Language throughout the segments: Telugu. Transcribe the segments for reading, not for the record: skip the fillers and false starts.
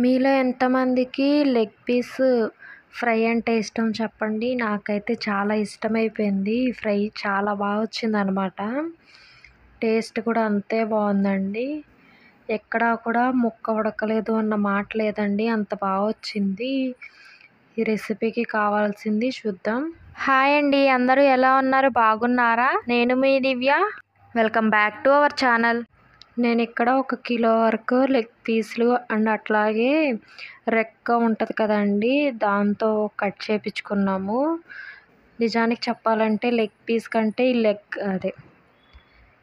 మీలో ఎంతమందికి లెగ్ పీస్ ఫ్రై అంటే ఇష్టం చెప్పండి. నాకైతే చాలా ఇష్టమైపోయింది. ఈ ఫ్రై చాలా బాగా వచ్చిందనమాట. టేస్ట్ కూడా అంతే బాగుందండి. ఎక్కడా కూడా ముక్క ఉడకలేదు అన్న మాట లేదండి. అంత బాగా వచ్చింది. ఈ రెసిపీకి కావాల్సింది చూద్దాం. హాయ్ అండి, అందరూ ఎలా ఉన్నారు? బాగున్నారా? నేను మీ Divya. Welcome back to our channel. నేను ఇక్కడ 1 కిలో వరకు లెగ్ పీస్లు అండ్ అట్లాగే రెక్క ఉంటుంది కదండి, దాంతో కట్ చేయించుకున్నాము. నిజానికి చెప్పాలంటే లెగ్ పీస్ కంటే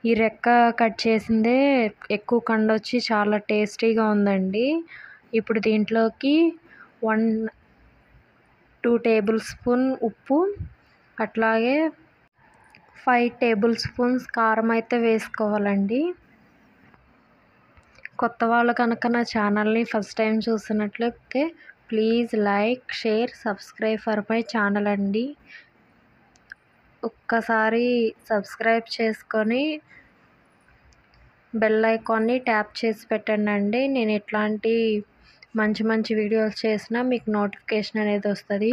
ఈ రెక్క కట్ చేసిందే ఎక్కువ కండొచ్చి చాలా టేస్టీగా ఉందండి. ఇప్పుడు దీంట్లోకి 2 టేబుల్ స్పూన్ ఉప్పు, అట్లాగే 5 టేబుల్ స్పూన్స్ కారం అయితే వేసుకోవాలండి. కొత్త వాళ్ళు కనుక నా ఛానల్ని ఫస్ట్ టైం చూస్తున్నట్లయితే please like, share, subscribe for my channel అండి. ఒక్కసారి సబ్స్క్రైబ్ చేసుకొని బెల్ ఐకాన్ని ట్యాప్ చేసి పెట్టండి. నేను ఎట్లాంటి మంచి మంచి వీడియోస్ చేసినా మీకు నోటిఫికేషన్ అనేది వస్తుంది.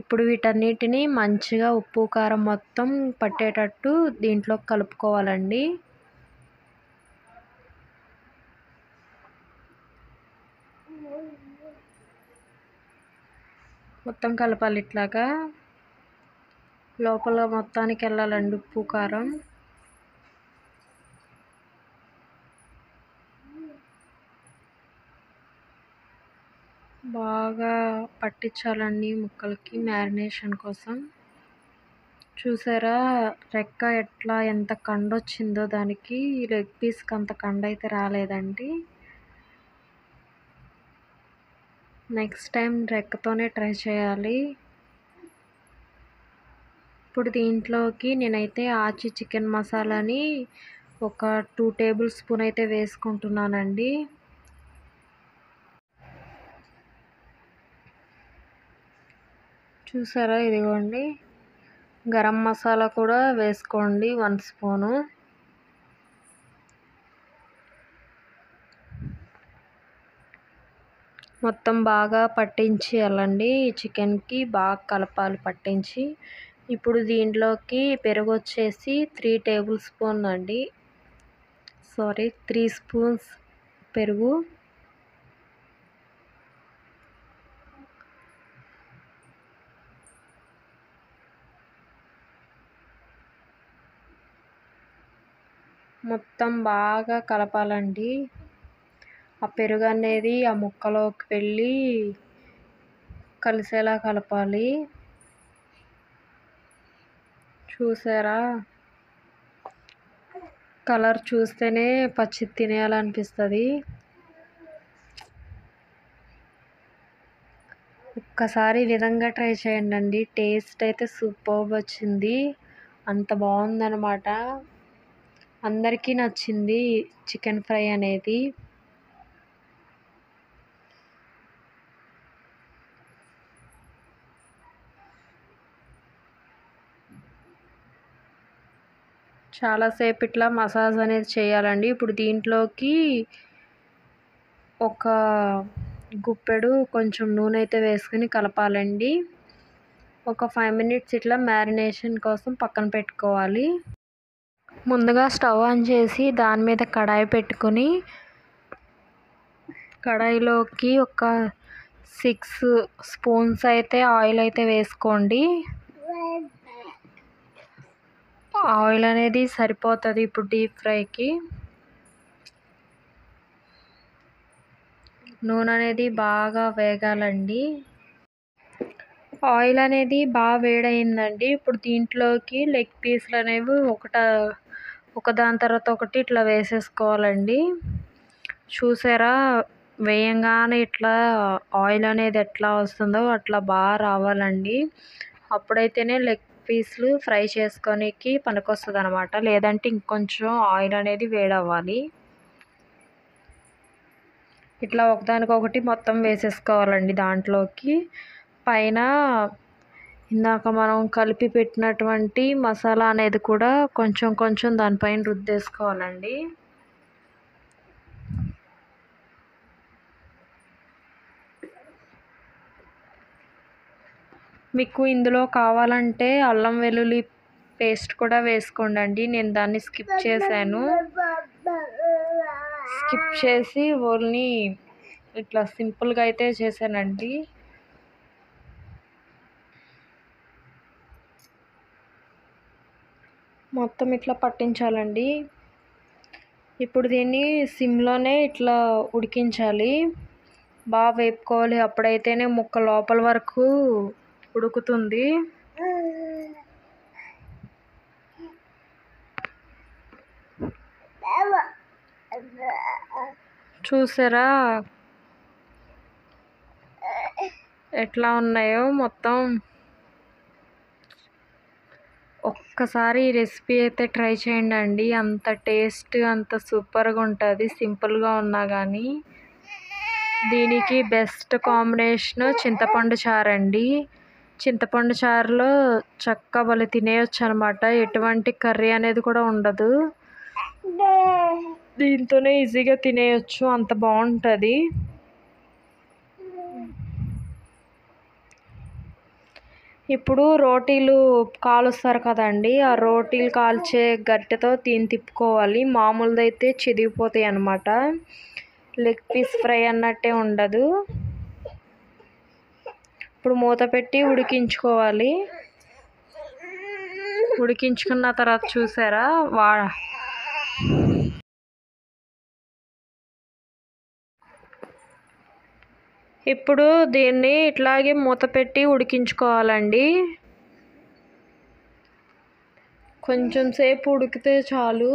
ఇప్పుడు వీటన్నిటిని మంచిగా ఉప్పు కారం మొత్తం పట్టేటట్టు దీంట్లో కలుపుకోవాలండి. మొత్తం కలపాలి, ఇట్లాగా లోపల మొత్తానికి వెళ్ళాలండి ఉప్పు కారం. బాగా పట్టించాలండి ముక్కలకి మ్యారినేషన్ కోసం. చూసారా రెక్క ఎంత కండ వచ్చిందో దానికి. లెగ్ పీస్కి అంత కండ అయితే రాలేదండి. నెక్స్ట్ టైం రెక్కతోనే ట్రై చేయాలి. ఇప్పుడు దీంట్లోకి నేనైతే ఆచి చికెన్ మసాలాని ఒక 2 టేబుల్ స్పూన్ అయితే వేసుకుంటున్నానండి. చూసారా, ఇదిగోండి. గరం మసాలా కూడా వేసుకోండి 1 స్పూను. మొత్తం బాగా పట్టించేయాలండి చికెన్కి, బాగా కలపాలి పట్టించి. ఇప్పుడు దీంట్లోకి పెరుగు వచ్చేసి 3 టేబుల్ స్పూన్ అండి, 3 స్పూన్స్ పెరుగు. మొత్తం బాగా కలపాలండి. ఆ పెరుగు అనేది ఆ ముక్కలోకి వెళ్ళి కలిసేలా కలపాలి. చూసారా, కలర్ చూస్తేనే పచ్చి తినేయాలనిపిస్తుంది. ఒక్కసారి ఈ విధంగా ట్రై చేయండి. టేస్ట్ అయితే సూపర్బ్ వచ్చింది. అంత బాగుందన్నమాట. అందరికీ నచ్చింది చికెన్ ఫ్రై అనేది. చాలాసేపు ఇట్లా మసాజ్ అనేది చేయాలండి. ఇప్పుడు దీంట్లోకి ఒక గుప్పెడు కొంచెం నూనె అయితే వేసుకుని కలపాలండి. ఒక 5 మినిట్స్ ఇట్లా మ్యారినేషన్ కోసం పక్కన పెట్టుకోవాలి. ముందుగా స్టవ్ ఆన్ చేసి దాని మీద కడాయి పెట్టుకుని కడాయిలోకి ఒక 6 స్పూన్స్ అయితే ఆయిల్ అయితే వేసుకోండి. ఆయిల్ అనేది సరిపోతుంది ఇప్పుడు డీప్ ఫ్రైకి. నూనె అనేది బాగా వేగాలండి. ఆయిల్ అనేది బాగా వేడయిందండి. ఇప్పుడు దీంట్లోకి లెగ్ పీస్లు అనేవి ఒకదాని తర్వాత ఒకటి ఇట్లా వేసేసుకోవాలండి. చూసారా, వేయంగానే ఇట్లా ఆయిల్ అనేది ఎట్లా వస్తుందో అట్లా బాగా రావాలండి. అప్పుడైతేనే లెగ్ పీస్లు ఫ్రై చేసుకోనికి పనికొస్తుంది అనమాట. లేదంటే ఇంకొంచెం ఆయిల్ అనేది వేడవ్వాలి. ఇట్లా ఒకదానికొకటి మొత్తం వేసేసుకోవాలండి. దాంట్లోకి పైన ఇందాక మనం కలిపి పెట్టినటువంటి మసాలా అనేది కూడా కొంచెం కొంచెం దానిపైన రుద్దేసుకోవాలండి. మీకు ఇందులో కావాలంటే అల్లం వెల్లుల్లి పేస్ట్ కూడా వేసుకోండి. నేను దాన్ని స్కిప్ చేశాను. స్కిప్ చేసి ఓన్లీ ఇట్లా సింపుల్గా అయితే చేశానండి. మొత్తం ఇట్లా పట్టించాలండి. ఇప్పుడు దీన్ని సిమ్లోనే ఇట్లా ఉడికించాలి, బాగా వేపుకోవాలి. అప్పుడైతేనే ముక్క లోపల వరకు ఉడుకుతుంది. చూసారా ఎట్లా ఉన్నాయో మొత్తం. ఒక్కసారి ఈ రెసిపీ అయితే ట్రై చేయండి. అంత టేస్ట్ అంత సూపర్గా ఉంటుంది, సింపుల్గా ఉన్నా కానీ. దీనికి బెస్ట్ కాంబినేషన్ చింతపండు చారు అండి. చింతపండు చారులో చక్కగా వాళ్ళు తినేయచ్చు అనమాట. ఎటువంటి కర్రీ అనేది కూడా ఉండదు, దీంతోనే ఈజీగా తినేయచ్చు, అంత బాగుంటుంది. ఇప్పుడు రోటీలు కాలుస్తారు కదండి, ఆ రోటీలు కాల్చే గరిటెతో దీన్ని తిప్పుకోవాలి. మామూలుదైతే చిదిగిపోతాయి అన్నమాట. లెగ్ పీస్ ఫ్రై అన్నట్టే ఉండదు. ఇప్పుడు మూత పెట్టి ఉడికించుకోవాలి. ఉడికించుకున్న తర్వాత చూసారా ఇప్పుడు దీన్ని ఇట్లాగే మూత పెట్టి ఉడికించుకోవాలండి. కొంచెం సేపు ఉడికితే చాలు.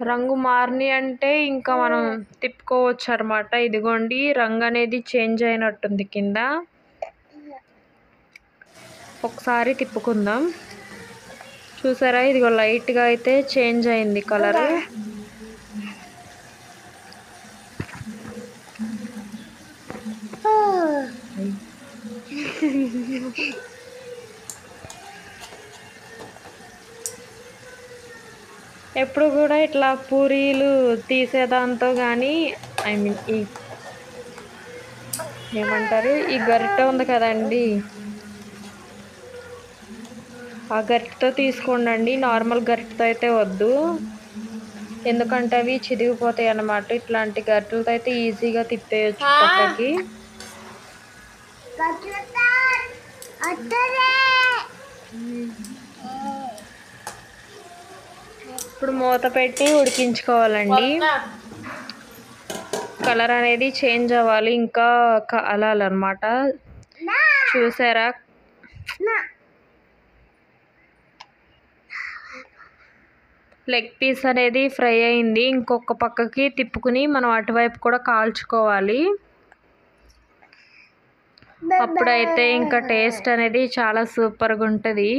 రంగు మారిని అంటే ఇంకా మనం తిప్పుకోవచ్చు అనమాట. ఇదిగోండి, రంగు అనేది చేంజ్ అయినట్టుంది కింద. ఒకసారి తిప్పుకుందాం. చూసారా, ఇదిగో లైట్గా అయితే చేంజ్ అయింది కలర్. ఎప్పుడు కూడా ఇట్లా పూరీలు తీసేదాంతో కానీ, ఐ మీన్ ఏమంటారు, ఈ గరిటె ఉంది కదండి, ఆ గరిటెతో తీసుకోండి. నార్మల్ గరిటెతో అయితే వద్దు, ఎందుకంటే అవి చిదిగిపోతాయి అన్నమాట. ఇట్లాంటి గరిటెలతో అయితే ఈజీగా తిప్పేయచ్చు పక్కకి. ఇప్పుడు మూత పెట్టి ఉడికించుకోవాలండి. కలర్ అనేది చేంజ్ అవ్వాలి, ఇంకా కలాలన్నమాట. చూసారా, లెగ్ పీస్ అనేది ఫ్రై అయింది. ఇంకొక పక్కకి తిప్పుకుని మనం అటువైపు కూడా కాల్చుకోవాలి. అప్పుడైతే ఇంకా టేస్ట్ అనేది చాలా సూపర్గా ఉంటుంది.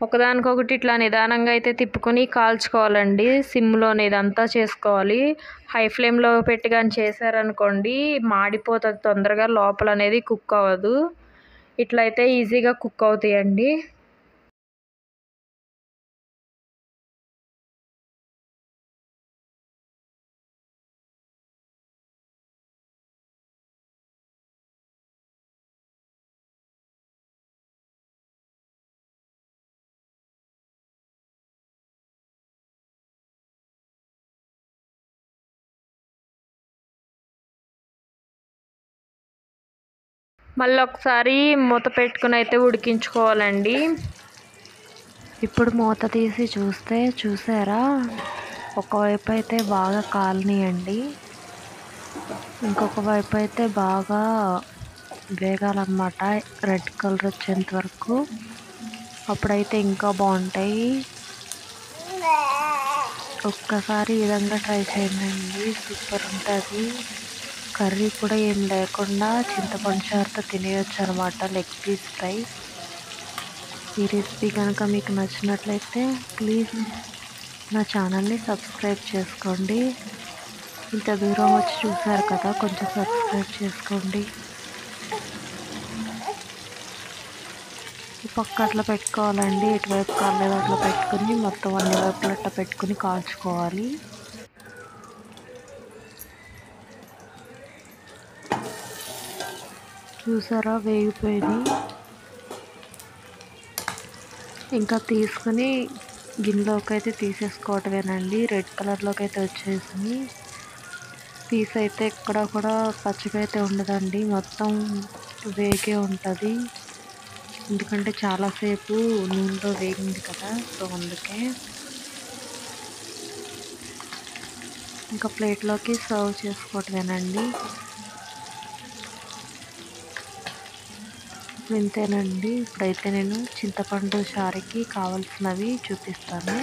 ఒకదానికొకటి ఇట్లా నిదానంగా అయితే తిప్పుకొని కాల్చుకోవాలండి. సిమ్లోనే ఇదంతా చేసుకోవాలి. హై ఫ్లేమ్లో పెట్టి కానీ చేశారనుకోండి మాడిపోతుంది తొందరగా, లోపల అనేది కుక్ అవ్వదు. ఇట్లయితే ఈజీగా కుక్ అవుతాయండి. మళ్ళీ ఒకసారి మూత పెట్టుకుని అయితే ఉడికించుకోవాలండి. ఇప్పుడు మూత తీసి చూస్తే చూసారా, ఒకవైపు అయితే బాగా కాలనియండి, ఇంకొక వైపు అయితే బాగా వేగాలన్నమాట, రెడ్ కలర్ వచ్చేంత వరకు. అప్పుడైతే ఇంకా బాగుంటాయి. ఒక్కసారి ఈ విధంగా ట్రై చేయండి, సూపర్ ఉంటుంది. కర్రీ కూడా ఏం లేకుండా చింతపండు చారుతో తినేయచ్చు అనమాట, లెగ్ పీస్ ఫ్రై. ఈ రెసిపీ కనుక మీకు నచ్చినట్లయితే ప్లీజ్ నా ఛానల్ని సబ్స్క్రైబ్ చేసుకోండి. ఇంత దూరం వచ్చి చూసారు కదా, కొంచెం సబ్స్క్రైబ్ చేసుకోండి. ఈ పక్క అట్లా పెట్టుకోవాలండి, ఇటువైపు కాలేదు అట్లా పెట్టుకుని మొత్తం అన్ని వైపులు అట్లా పెట్టుకుని కాల్చుకోవాలి. చూసారా వేగిపోయినాయి. ఇంకా తీసుకుని గిన్నెలోకి అయితే తీసేసుకోవటమేనండి. రెడ్ కలర్లోకి అయితే వచ్చేసింది. పీస్ అయితే ఎక్కడ కూడా పచ్చిగా అయితే ఉండదండి, మొత్తం వేగే ఉంటుంది. ఎందుకంటే చాలాసేపు నూనెలో వేగింది కదా, సో అందుకే. ఇంకా ప్లేట్లోకి సర్వ్ చేసుకోవటమేనండి. ఇంతేనండి. ఇప్పుడైతే నేను చింతపండు చారుకి కావాల్సినవి చూపిస్తాను.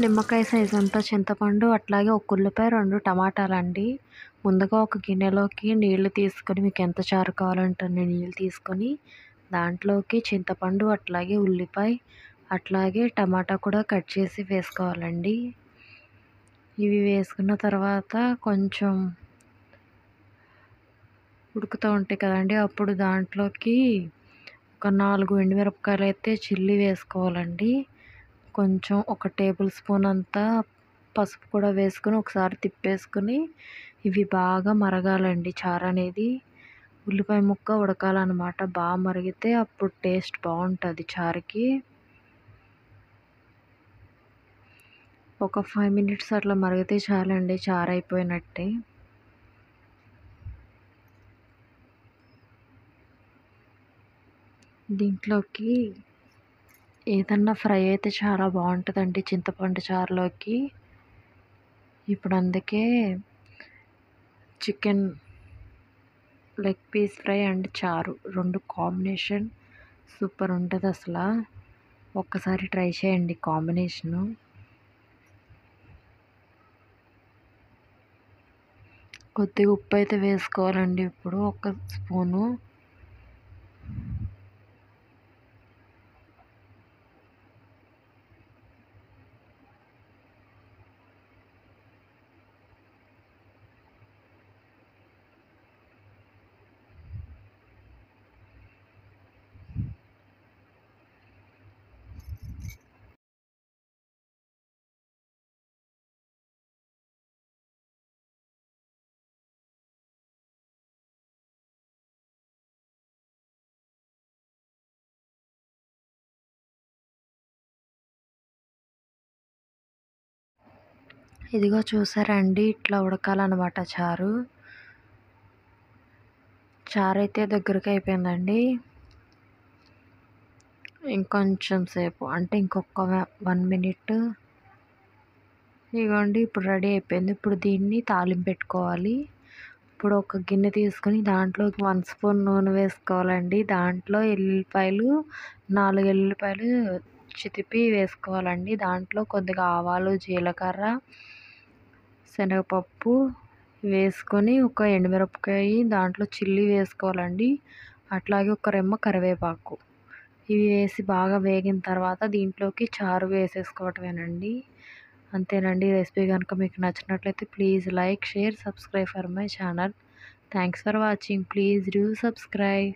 నిమ్మకాయ సైజ్ అంతా చింతపండు, అట్లాగే ఒక ఉల్లిపాయ, 2 టమాటాలండి. ముందుగా ఒక గిన్నెలోకి నీళ్లు తీసుకొని, మీకు ఎంత చారు కావాలంటే నీళ్ళు తీసుకొని దాంట్లోకి చింతపండు, అట్లాగే ఉల్లిపాయ, అట్లాగే టమాటా కూడా కట్ చేసి వేసుకోవాలండి. ఇవి వేసుకున్న తర్వాత కొంచెం ఉడుకుతూ ఉంటాయి కదండి, అప్పుడు దాంట్లోకి ఒక 4 ఎండుమిరపకాయలు అయితే చిల్లి వేసుకోవాలండి. కొంచెం ఒక టేబుల్ స్పూన్ అంతా పసుపు కూడా వేసుకొని ఒకసారి తిప్పేసుకుని ఇవి బాగా మరగాలండి. చారు అనేది ఉల్లిపాయ ముక్క ఉడకాలన్నమాట. బాగా మరిగితే అప్పుడు టేస్ట్ బాగుంటుంది చారుకి. ఒక 5 మినిట్స్ అట్లా మరిగితే చాలండి, చారు అయిపోయినట్టే. దీంట్లోకి ఏదన్నా ఫ్రై అయితే చాలా బాగుంటుందండి చింతపండు చారులోకి. ఇప్పుడు అందుకే chicken leg piece fry and చారు 2 కాంబినేషన్ సూపర్ ఉంటుంది అసలు. ఒక్కసారి ట్రై చేయండి కాంబినేషను. కొద్దిగా ఉప్పు అయితే వేసుకోవాలండి ఇప్పుడు, 1 స్పూను. ఇదిగో చూసారండి, ఇట్లా ఉడకాలన్నమాట చారు. చారు అయితే దగ్గరికి అయిపోయిందండి. ఇంకొంచెం సేపు అంటే ఇంకొక 1 మినిట్. ఇదిగోండి ఇప్పుడు రెడీ అయిపోయింది. ఇప్పుడు దీన్ని తాలింపు పెట్టుకోవాలి. ఇప్పుడు ఒక గిన్నె తీసుకొని దాంట్లోకి 1 స్పూన్ నూనె వేసుకోవాలండి. దాంట్లో 4 ఎల్లుల్లిపాయలు చితిపి వేసుకోవాలండి. దాంట్లో కొద్దిగా ఆవాలు, జీలకర్ర, శనగపప్పు వేసుకొని ఒక ఎండుమిరపకాయ, దాంట్లో చిల్లి వేసుకోవాలండి. అట్లాగే ఒక రెమ్మ కరివేపాకు. ఇవి వేసి బాగా వేగిన తర్వాత దీంట్లోకి చారు వేసేసుకోవటమేనండి. అంతేనండి. రెసిపీ కనుక మీకు నచ్చినట్లయితే please like, share, subscribe for my channel. Thanks for watching. Please do subscribe.